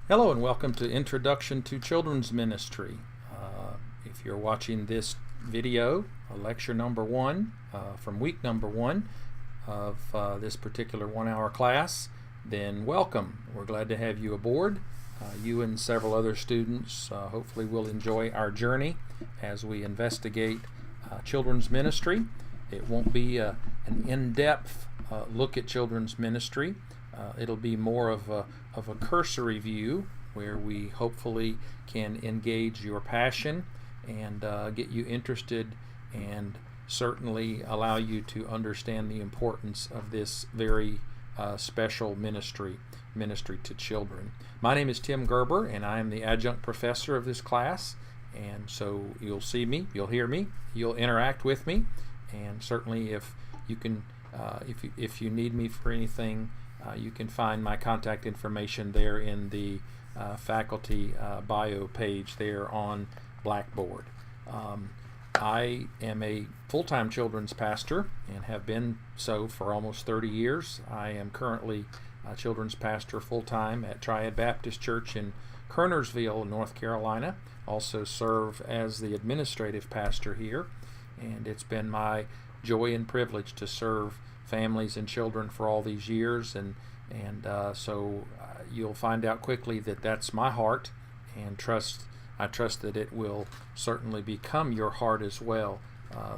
Hello and welcome to Introduction to Children's Ministry. If you're watching this video, lecture number one from week number one of this particular 1-hour class, then welcome. We're glad to have you aboard. You and several other students hopefully will enjoy our journey as we investigate children's ministry. It won't be an in-depth look at children's ministry. It'll be more of a cursory view where we hopefully can engage your passion and get you interested and certainly allow you to understand the importance of this very special ministry to children. My name is Tim Gerber and I am the adjunct professor of this class, and so you'll see me, you'll hear me, you'll interact with me, and certainly if you can if you need me for anything, you can find my contact information there in the faculty bio page there on Blackboard. I am a full-time children's pastor and have been so for almost 30 years. I am currently a children's pastor full-time at Triad Baptist Church in Kernersville, North Carolina. Also serve as the administrative pastor here, and it's been my joy and privilege to serve families and children for all these years, and so you'll find out quickly that that's my heart, and I trust that it will certainly become your heart as well,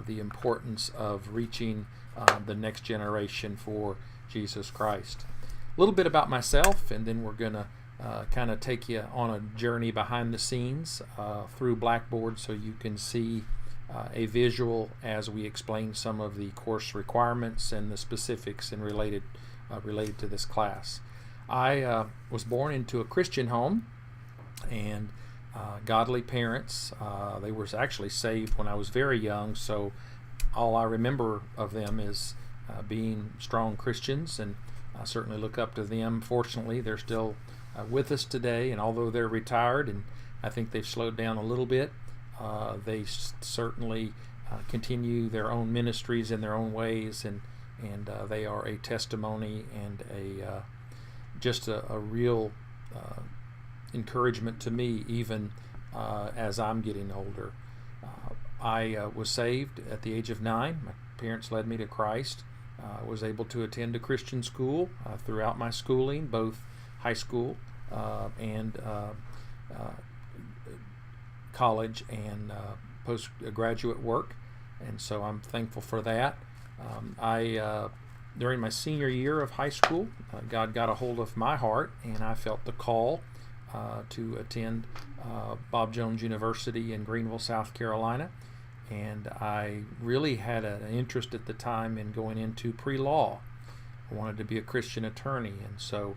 the importance of reaching the next generation for Jesus Christ. A little bit about myself, and then we're going to kind of take you on a journey behind the scenes through Blackboard so you can see a visual as we explain some of the course requirements and the specifics and related to this class. I was born into a Christian home and godly parents. They were actually saved when I was very young, so all I remember of them is being strong Christians, and I certainly look up to them. Fortunately, they're still with us today, and although they're retired and I think they've slowed down a little bit, they certainly continue their own ministries in their own ways, and they are a testimony and just a real encouragement to me, even as I'm getting older. I was saved at the age of 9. My parents led me to Christ. I was able to attend a Christian school throughout my schooling, both high school and college and postgraduate work, and so I'm thankful for that. During my senior year of high school, God got a hold of my heart, and I felt the call to attend Bob Jones University in Greenville, South Carolina, and I really had an interest at the time in going into pre-law. I wanted to be a Christian attorney, and so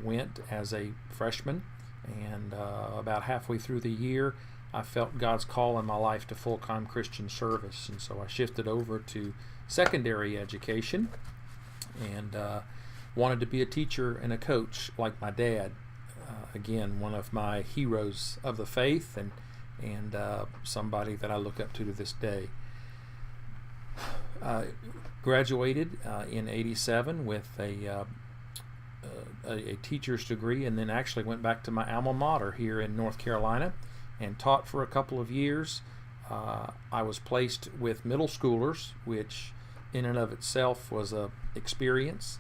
went as a freshman, and about halfway through the year I felt God's call in my life to full-time Christian service, and so I shifted over to secondary education and wanted to be a teacher and a coach like my dad. Again, one of my heroes of the faith, and somebody that I look up to this day. Graduated in '87 with a teacher's degree, and then actually went back to my alma mater here in North Carolina and taught for a couple of years. I was placed with middle schoolers, which in and of itself was a experience.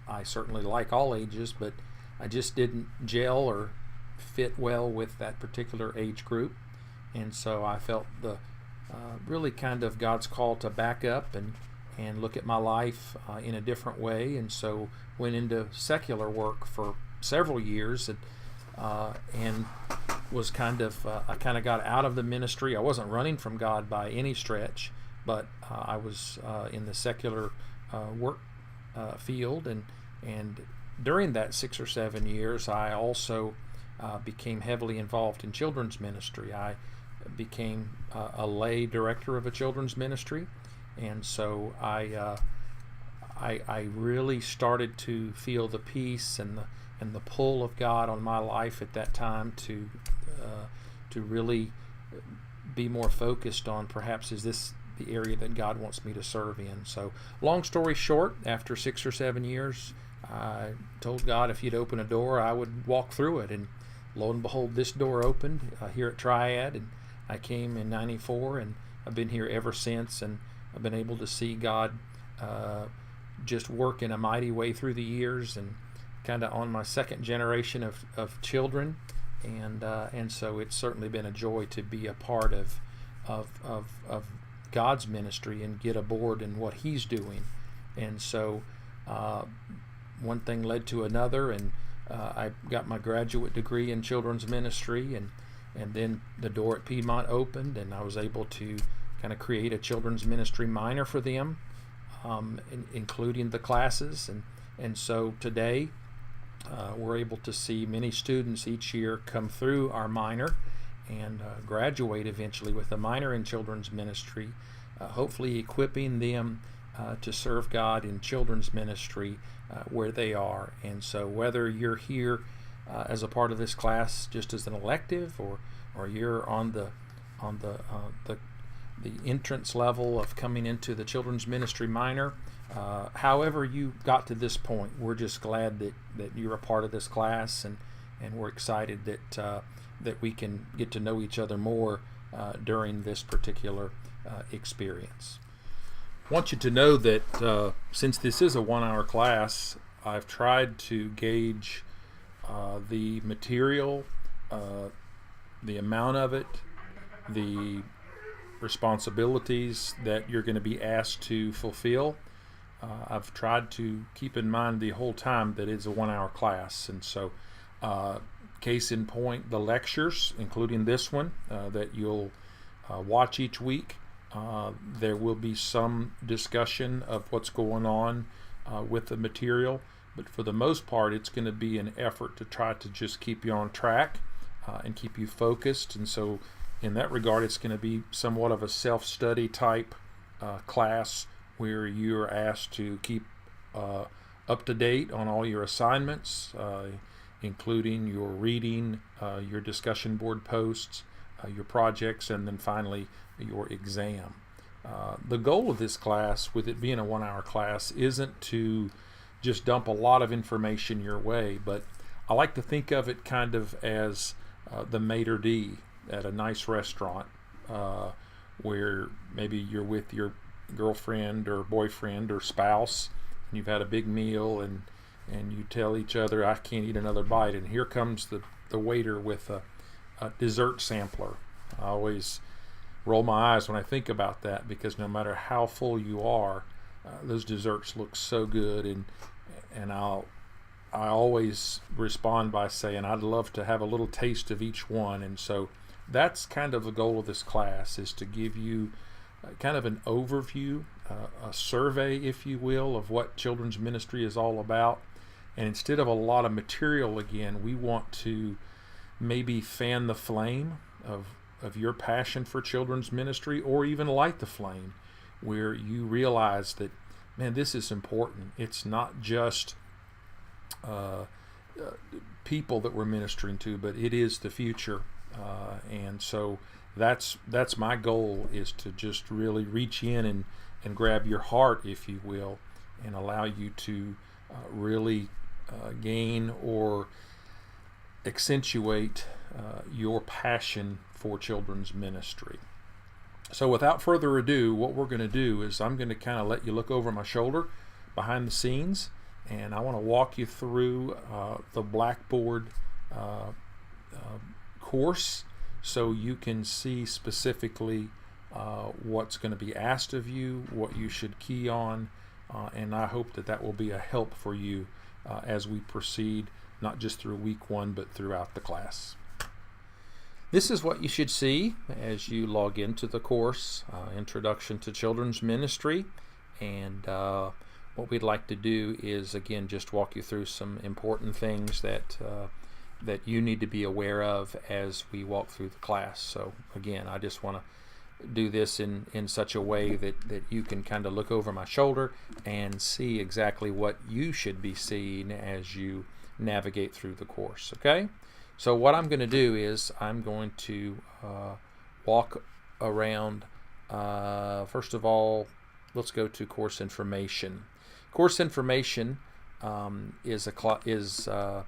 I certainly like all ages, but I just didn't gel or fit well with that particular age group, and so I felt the really kind of God's call to back up and look at my life in a different way, and so went into secular work for several years, and was I kind of got out of the ministry. I wasn't running from God by any stretch, but I was in the secular work field, and during that 6 or 7 years, I also became heavily involved in children's ministry. I became a lay director of a children's ministry, and so I really started to feel the peace and the pull of God on my life at that time to really be more focused on perhaps is this the area that God wants me to serve in. So long story short, after 6 or 7 years, I told God if He'd open a door, I would walk through it. And lo and behold, this door opened here at Triad. And I came in '94, and I've been here ever since. And I've been able to see God just work in a mighty way through the years, and kind of on my second generation of children. And so it's certainly been a joy to be a part of God's ministry and get aboard in what He's doing. And so one thing led to another, and I got my graduate degree in children's ministry, and then the door at Piedmont opened, and I was able to kind of create a children's ministry minor for them, including the classes. And so today we're able to see many students each year come through our minor and graduate eventually with a minor in children's ministry, hopefully equipping them to serve God in children's ministry where they are. And so whether you're here as a part of this class just as an elective, or you're on the entrance level of coming into the children's ministry minor, however you got to this point, we're just glad that you're a part of this class, and we're excited that we can get to know each other more during this particular experience. I want you to know that since this is a 1-hour class, I've tried to gauge the material, the amount of it, the responsibilities that you're going to be asked to fulfill. I've tried to keep in mind the whole time that it's a 1-hour class. And so case in point, the lectures, including this one that you'll watch each week, there will be some discussion of what's going on with the material, but for the most part it's going to be an effort to try to just keep you on track and keep you focused. And so in that regard, it's going to be somewhat of a self-study type class where you're asked to keep up to date on all your assignments, including your reading, your discussion board posts, your projects, and then finally your exam. The goal of this class, with it being a 1-hour class, isn't to just dump a lot of information your way, but I like to think of it kind of as the maitre d' at a nice restaurant, where maybe you're with your girlfriend or boyfriend or spouse, and you've had a big meal, and you tell each other, I can't eat another bite, and here comes the waiter with a dessert sampler. I always roll my eyes when I think about that, because no matter how full you are, those desserts look so good, and I always respond by saying I'd love to have a little taste of each one. And so that's kind of the goal of this class, is to give you kind of an overview, a survey, if you will, of what children's ministry is all about. And instead of a lot of material, again, we want to maybe fan the flame of your passion for children's ministry, or even light the flame where you realize that, man, this is important. It's not just people that we're ministering to, but it is the future. And so that's my goal, is to just really reach in and grab your heart, if you will, and allow you to really gain or accentuate your passion for children's ministry. So without further ado, what we're going to do is I'm going to kind of let you look over my shoulder behind the scenes, and I want to walk you through the Blackboard course, so you can see specifically what's going to be asked of you, what you should key on, and I hope that will be a help for you as we proceed, not just through week 1, but throughout the class. This is what you should see as you log into the course, Introduction to Children's Ministry. And what we'd like to do is, again, just walk you through some important things that you need to be aware of as we walk through the class. So again, I just want to do this in such a way that you can kind of look over my shoulder and see exactly what you should be seeing as you navigate through the course. Okay? So what I'm going to do is I'm going to walk around. First of all, let's go to course information. Course information is a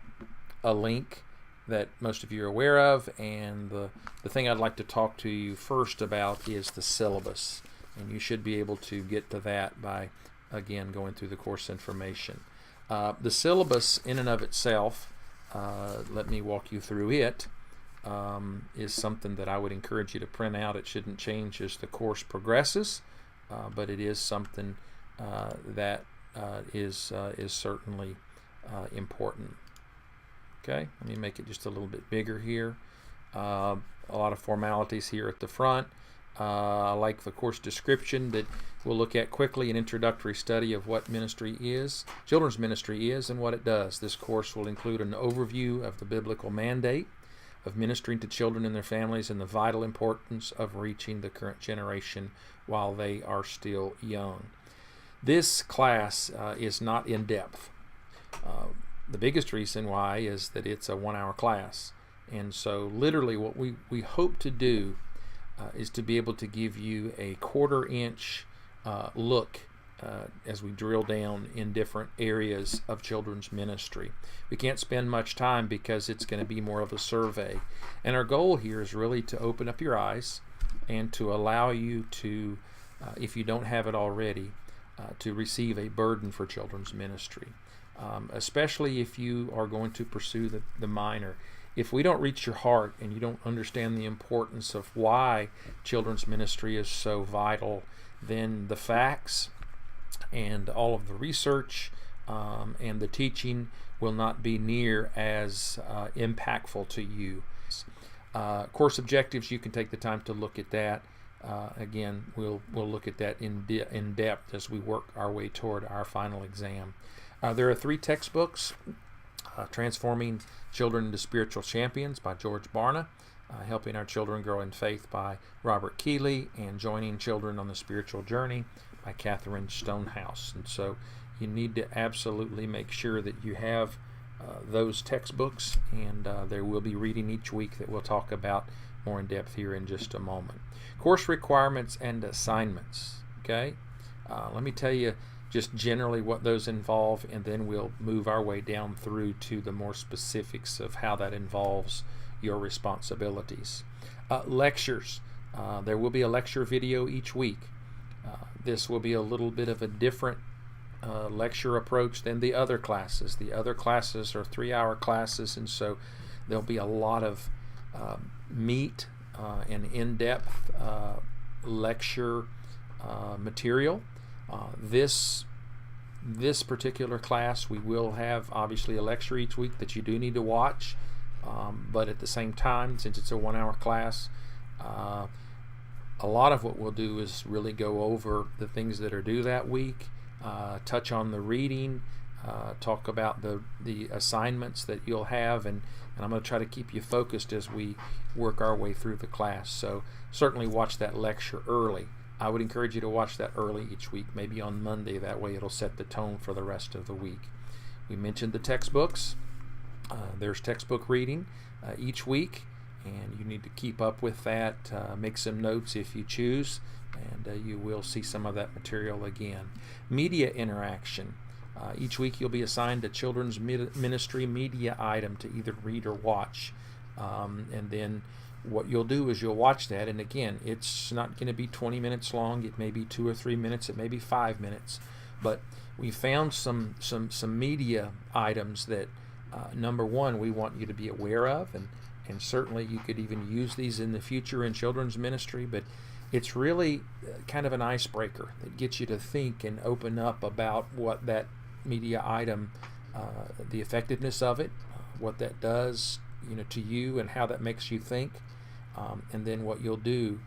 link that most of you are aware of, and the thing I'd like to talk to you first about is the syllabus, and you should be able to get to that by, again, going through the course information. The syllabus in and of itself, let me walk you through it, is something that I would encourage you to print out. It shouldn't change as the course progresses, but it is something that is certainly important. Okay, let me make it just a little bit bigger here. A lot of formalities here at the front. I like the course description that we'll look at quickly, an introductory study of what ministry is, children's ministry is, and what it does. This course will include an overview of the biblical mandate of ministering to children and their families and the vital importance of reaching the current generation while they are still young. This class is not in depth. The biggest reason why is that it's a 1-hour class. And so literally what we hope to do is to be able to give you a 1/4 inch look as we drill down in different areas of children's ministry. We can't spend much time because it's going to be more of a survey. And our goal here is really to open up your eyes and to allow you to, if you don't have it already, to receive a burden for children's ministry. Especially if you are going to pursue the minor. If we don't reach your heart and you don't understand the importance of why children's ministry is so vital, then the facts and all of the research and the teaching will not be near as impactful to you. Course objectives, you can take the time to look at that. Again, we'll look at that in depth as we work our way toward our final exam. There are 3 textbooks: Transforming Children into Spiritual Champions by George Barna, Helping Our Children Grow in Faith by Robert Keeley, and Joining Children on the Spiritual Journey by Catherine Stonehouse. And so you need to absolutely make sure that you have those textbooks, and there will be reading each week that we'll talk about more in depth here in just a moment. Course requirements and assignments. Okay, let me tell you just generally what those involve, and then we'll move our way down through to the more specifics of how that involves your responsibilities. Lectures. There will be a lecture video each week. This will be a little bit of a different lecture approach than the other classes. The other classes are 3-hour classes, and so there'll be a lot of meat and in-depth lecture material. This particular class, we will have obviously a lecture each week that you do need to watch, but at the same time, since it's a 1-hour class, a lot of what we'll do is really go over the things that are due that week, touch on the reading, talk about the assignments that you'll have, and I'm going to try to keep you focused as we work our way through the class. So certainly watch that lecture early. I would encourage you to watch that early each week, maybe on Monday. That way it'll set the tone for the rest of the week. We mentioned the textbooks. There's textbook reading each week, and you need to keep up with that. Make some notes if you choose, and you will see some of that material again. Media interaction. Each week you'll be assigned a children's ministry media item to either read or watch. And then what you'll do is you'll watch that, and again, it's not going to be 20 minutes long. It may be 2 or 3 minutes. It may be 5 minutes. But we found some media items that, number one, we want you to be aware of, and certainly you could even use these in the future in children's ministry, but it's really kind of an icebreaker that gets you to think and open up about what that media item, the effectiveness of it, what that does to you and how that makes you think. And then what you'll do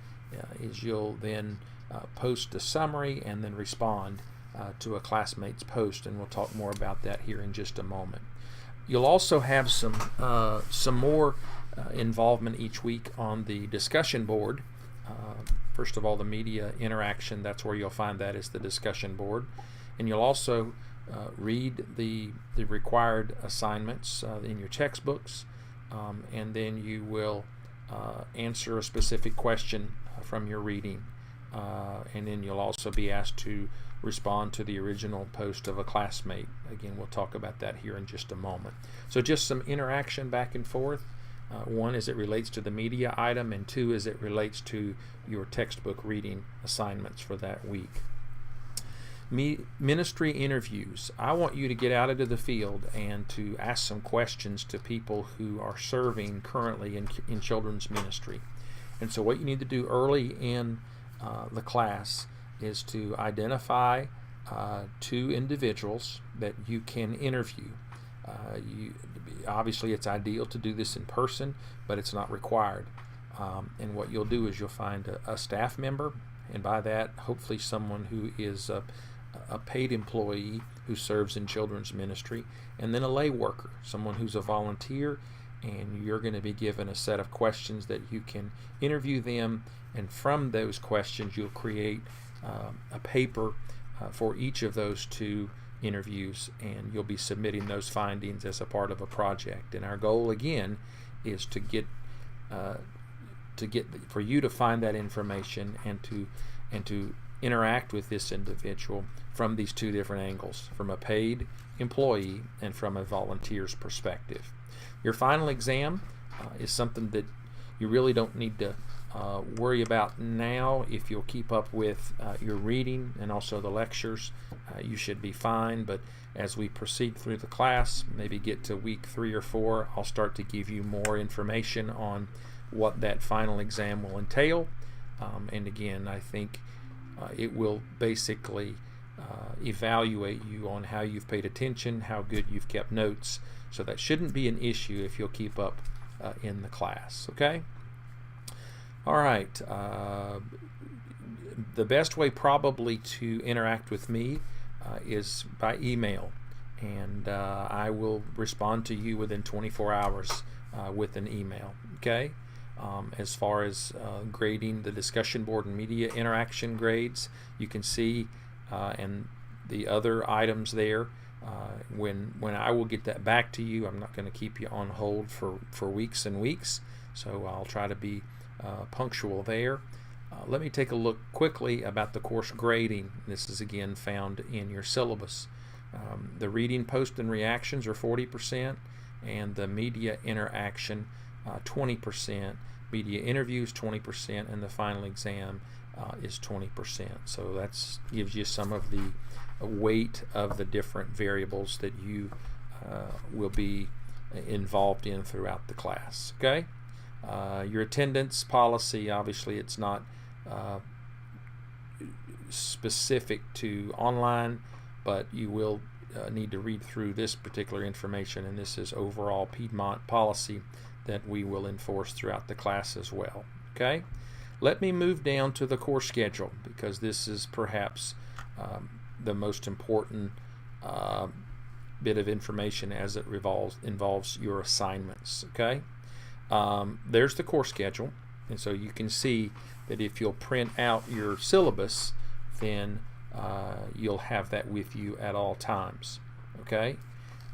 is you'll then post a summary and then respond to a classmate's post, and we'll talk more about that here in just a moment. You'll also have some more involvement each week on the discussion board. First of all, the media interaction, that's where you'll find that is the discussion board. And you'll also read the required assignments in your textbooks, and then you will answer a specific question from your reading, and then you'll also be asked to respond to the original post of a classmate. Again, we'll talk about that here in just a moment. So just some interaction back and forth. One, as it relates to the media item, and two, as it relates to your textbook reading assignments for that week. Ministry interviews. I want you to get out into the field and to ask some questions to people who are serving currently in children's ministry. And so what you need to do early in the class is to identify 2 individuals that you can interview. Obviously, it's ideal to do this in person, but it's not required. And what you'll do is you'll find a staff member, and by that, hopefully someone who is a paid employee who serves in children's ministry, and then a lay worker, someone who's a volunteer, and you're going to be given a set of questions that you can interview them, and from those questions you'll create a paper for each of those 2 interviews, and you'll be submitting those findings as a part of a project. And our goal again is to get for you to find that information and to interact with this individual from these 2 different angles, from a paid employee and from a volunteer's perspective. Your final exam is something that you really don't need to worry about now. If you'll keep up with your reading and also the lectures, you should be fine. But as we proceed through the class, maybe get to week 3 or 4, I'll start to give you more information on what that final exam will entail. And again, I think it will basically evaluate you on how you've paid attention, how good you've kept notes. So that shouldn't be an issue if you'll keep up in the class. Okay? All right. The best way probably to interact with me is by email, and I will respond to you within 24 hours with an email. Okay? As far as grading the discussion board and media interaction grades, you can see and the other items there. When I will get that back to you, I'm not going to keep you on hold for weeks and weeks, so I'll try to be punctual there. Let me take a look quickly about the course grading. This is again found in your syllabus. The reading, post, and reactions are 40%, and the media interaction 20%, media interviews 20%, and the final exam is 20%. So that gives you some of the weight of the different variables that you will be involved in throughout the class. Okay? Your attendance policy, obviously it's not specific to online, but you will need to read through this particular information, and this is overall Piedmont policy that we will enforce throughout the class as well. Okay? Let me move down to the course schedule, because this is perhaps the most important bit of information as it involves your assignments. Okay? There's the course schedule, and so you can see that if you'll print out your syllabus, then you'll have that with you at all times. Okay?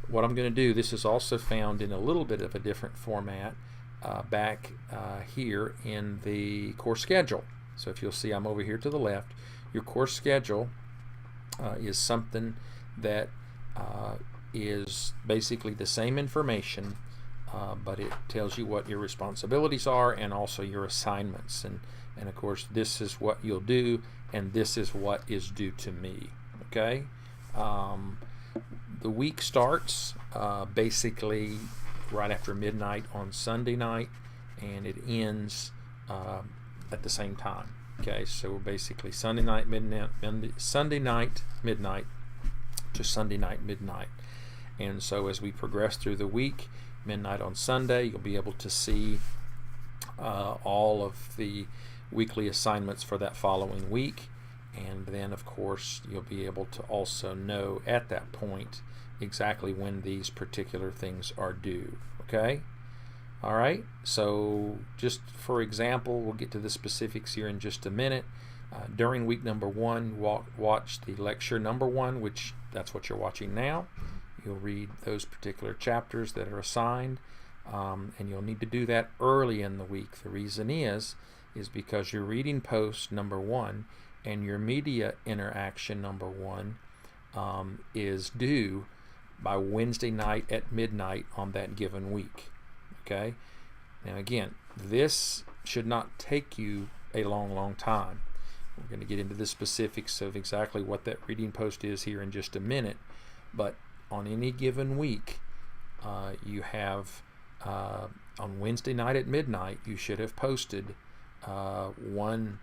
What I'm going to do, this is also found in a little bit of a different format back here in the course schedule. So if you'll see, I'm over here to the left. Your course schedule is something that is basically the same information, but it tells you what your responsibilities are and also your assignments. And of course, this is what you'll do, and this is what is due to me. Okay? The week starts basically right after midnight on Sunday night, and it ends at the same time. Okay, so basically Sunday night midnight to Sunday night midnight. And so as we progress through the week, midnight on Sunday, you'll be able to see all of the weekly assignments for that following week. And then, of course, you'll be able to also know at that point exactly when these particular things are due. Okay? All right. So just for example, we'll get to the specifics here in just a minute. During week number 1, watch the lecture number 1, which that's what you're watching now. You'll read those particular chapters that are assigned, and you'll need to do that early in the week. The reason is because your reading post number 1 and your media interaction number 1 is due by Wednesday night at midnight on that given week. Okay? Now again, this should not take you a long time. We're going to get into the specifics of exactly what that reading post is here in just a minute, but on any given week, you have on Wednesday night at midnight, you should have posted one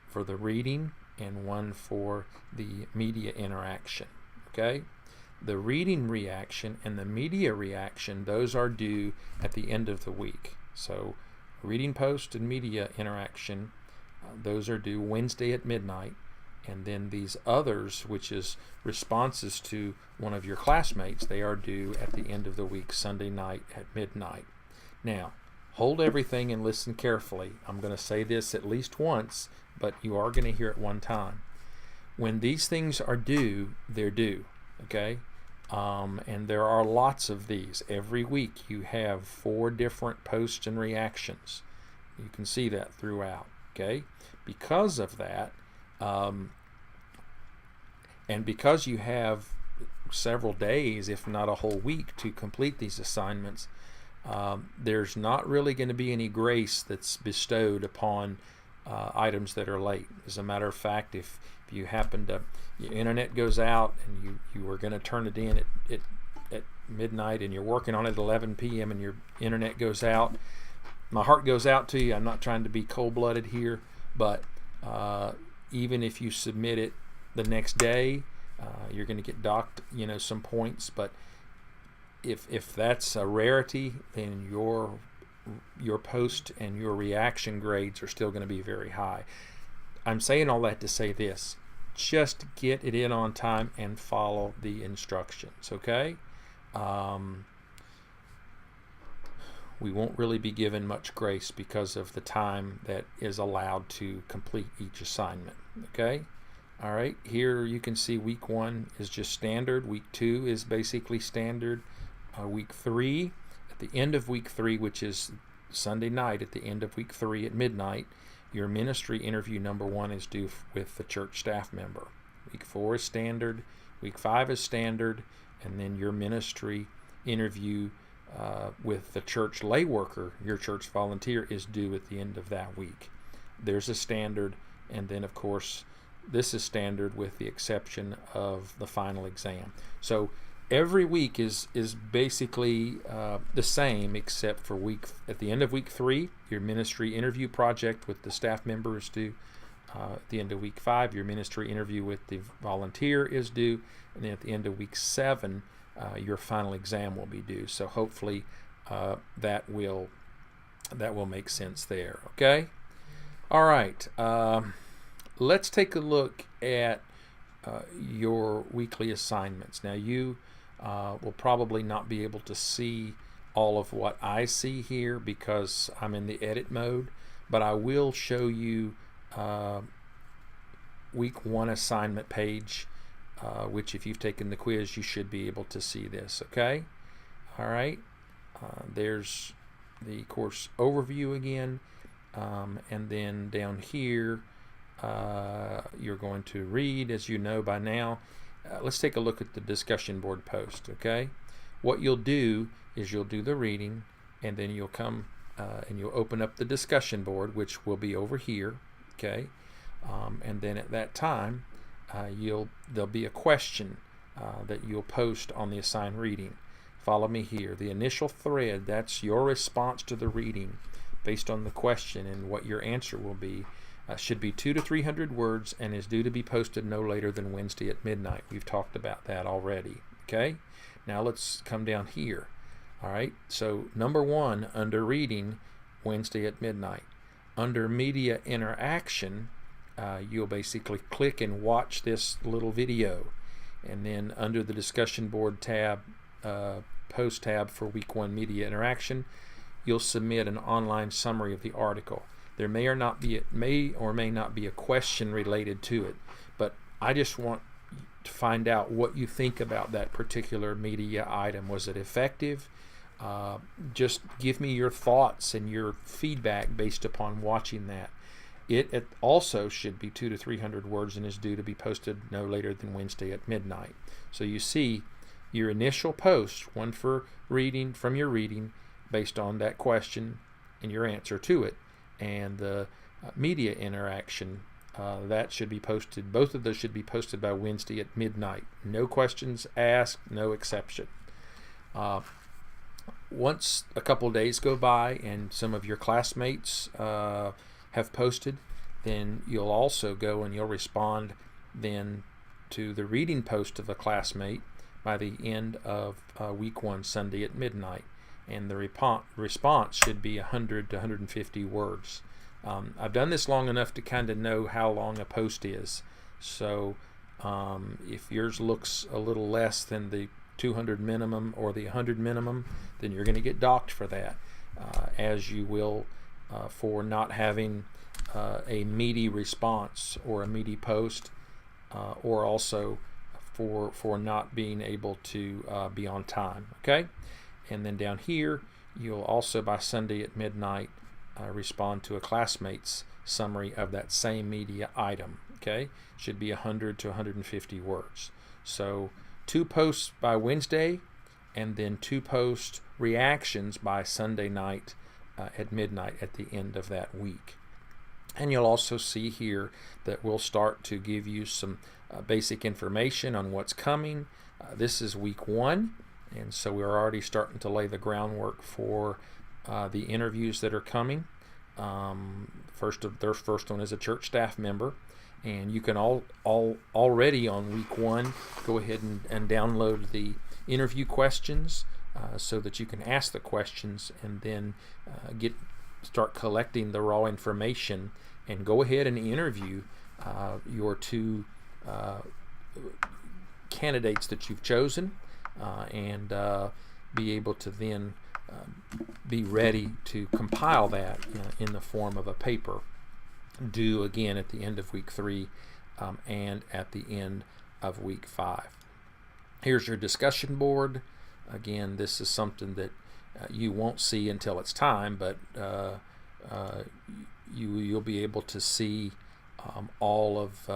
for the reading and one for the media interaction. Okay? The reading reaction and the media reaction, those are due at the end of the week. So reading post and media interaction, those are due Wednesday at midnight. And then these others, which is responses to one of your classmates, they are due at the end of the week, Sunday night at midnight. Now, hold everything and listen carefully. I'm going to say this at least once, but you are going to hear it one time. When these things are due, they're due. Okay? And there are lots of these. Every week you have 4 different posts and reactions. You can see that throughout. Okay? Because of that, and because you have several days, if not a whole week, to complete these assignments, there's not really going to be any grace that's bestowed upon items that are late. As a matter of fact, if you happen to, your internet goes out and you were going to turn it in at midnight and you're working on it at 11 p.m. and your internet goes out, my heart goes out to you. I'm not trying to be cold-blooded here, but even if you submit it the next day, you're going to get docked, some points. But if that's a rarity, then your post and your reaction grades are still going to be very high. I'm saying all that to say this: just get it in on time and follow the instructions. Okay? We won't really be given much grace because of the time that is allowed to complete each assignment. Okay? All right, here you can see week 1 is just standard. Week 2 is basically standard. Week 3, at the end of week 3, which is Sunday night at the end of week 3 at midnight, your ministry interview number 1 is due with the church staff member. Week 4 is standard. Week 5 is standard. And then your ministry interview with the church lay worker, your church volunteer, is due at the end of that week. There's a standard, and then of course this is standard with the exception of the final exam. So every week is basically the same, except for at the end of week 3, your ministry interview project with the staff member is due. At the end of week 5, your ministry interview with the volunteer is due, and then at the end of week 7, your final exam will be due. So hopefully that will make sense there. Okay. All right. Let's take a look at your weekly assignments. Now you will probably not be able to see all of what I see here because I'm in the edit mode, but I will show you week 1 assignment page, which if you've taken the quiz, you should be able to see this. Okay? All right. There's the course overview again, and then down here you're going to read, as you know by now. Let's take a look at the discussion board post. Okay? What you'll do is you'll do the reading, and then you'll come and you'll open up the discussion board, which will be over here. Okay? And then at that time, there'll be a question that you'll post on the assigned reading. Follow me here. The initial thread, that's your response to the reading based on the question, and what your answer will be should be 200 to 300 words and is due to be posted no later than Wednesday at midnight. We've talked about that already. Okay? Now let's come down here. All right? So number 1, under reading, Wednesday at midnight. Under media interaction, you'll basically click and watch this little video, and then under the discussion board tab, post tab for week 1 media interaction, you'll submit an online summary of the article. There may or may not be a question related to it, but I just want to find out what you think about that particular media item. Was it effective? Just give me your thoughts and your feedback based upon watching that. It also should be 200 to 300 words and is due to be posted no later than Wednesday at midnight. So you see your initial post, one for reading, from your reading, based on that question and your answer to it, and the media interaction, that should be posted. Both of those should be posted by Wednesday at midnight. No questions asked, no exception. Once a couple days go by and some of your classmates have posted, then you'll also go and you'll respond then to the reading post of a classmate by the end of week 1, Sunday at midnight. And the response should be 100 to 150 words. I've done this long enough to kind of know how long a post is. So if yours looks a little less than the 200 minimum or the 100 minimum, then you're going to get docked for that, as you will for not having a meaty response or a meaty post, or also for not being able to be on time. Okay, and then down here you'll also by Sunday at midnight respond to a classmate's summary of that same media item. Okay, should be 100 to 150 words. So 2 posts by Wednesday, and then 2 post reactions by Sunday night at midnight at the end of that week. And you'll also see here that we'll start to give you some basic information on what's coming. This is week 1, and so we're already starting to lay the groundwork for the interviews that are coming. Their first one is a church staff member, and you can already on week 1 go ahead and download the interview questions so that you can ask the questions and then start collecting the raw information and go ahead and interview your 2 candidates that you've chosen, and be able to then be ready to compile that in the form of a paper, due again at the end of week 3 and at the end of week 5. Here's your discussion board. Again, this is something that you won't see until it's time, but you'll be able to see all of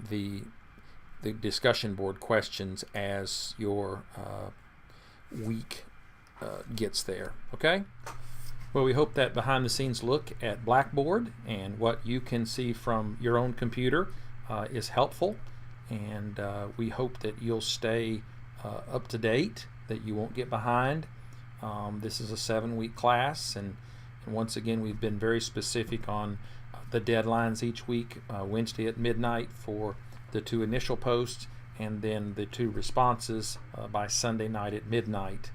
the discussion board questions as your week gets there. Okay? Well, we hope that behind the scenes look at Blackboard and what you can see from your own computer is helpful, and we hope that you'll stay up to date, that you won't get behind. This is a 7-week class, and once again we've been very specific on the deadlines each week. Wednesday at midnight for the 2 initial posts, and then the 2 responses by Sunday night at midnight.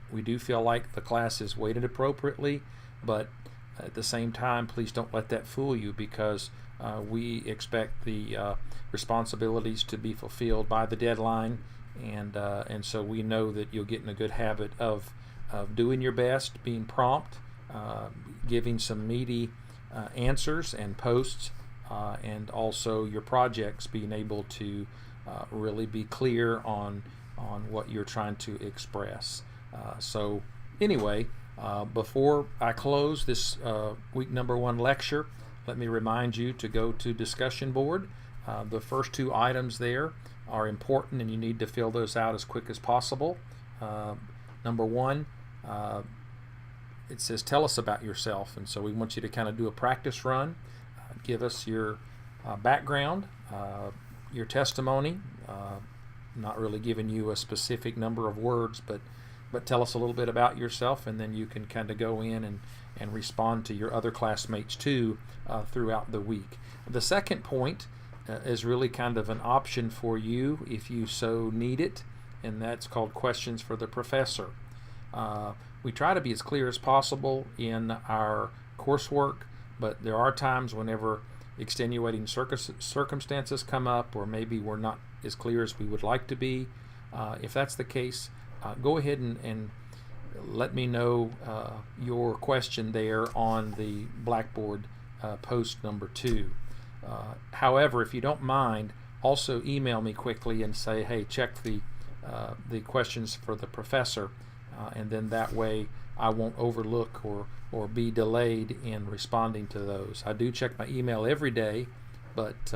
We do feel like the class is weighted appropriately, but at the same time, please don't let that fool you, because we expect the responsibilities to be fulfilled by the deadline, and so we know that you'll get in a good habit of doing your best, being prompt, giving some meaty answers and posts, and also your projects being able to really be clear on what you're trying to express. So anyway, before I close this week number 1 lecture, let me remind you to go to discussion board. The first 2 items there are important, and you need to fill those out as quick as possible. Number 1, it says tell us about yourself, and so we want you to kind of do a practice run. Give us your background, your testimony, not really giving you a specific number of words, but tell us a little bit about yourself, and then you can kind of go in and respond to your other classmates too throughout the week. The second point is really kind of an option for you if you so need it, and that's called questions for the professor. We try to be as clear as possible in our coursework, but there are times whenever extenuating circumstances come up, or maybe we're not as clear as we would like to be. If that's the case, go ahead and let me know your question there on the Blackboard post number 2. However, if you don't mind, also email me quickly and say, hey, check the questions for the professor, and then that way I won't overlook or be delayed in responding to those. I do check my email every day, but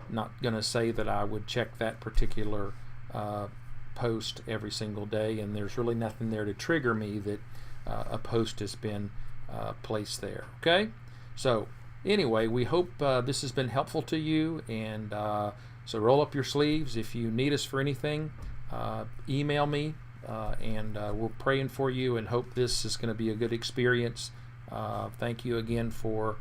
not going to say that I would check that particular post every single day, and there's really nothing there to trigger me that a post has been placed there. Okay, so anyway, we hope this has been helpful to you, and so roll up your sleeves. If you need us for anything, email me, and we're praying for you and hope this is going to be a good experience. Thank you again for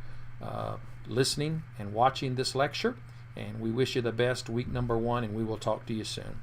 listening and watching this lecture, and we wish you the best week number 1, and we will talk to you soon.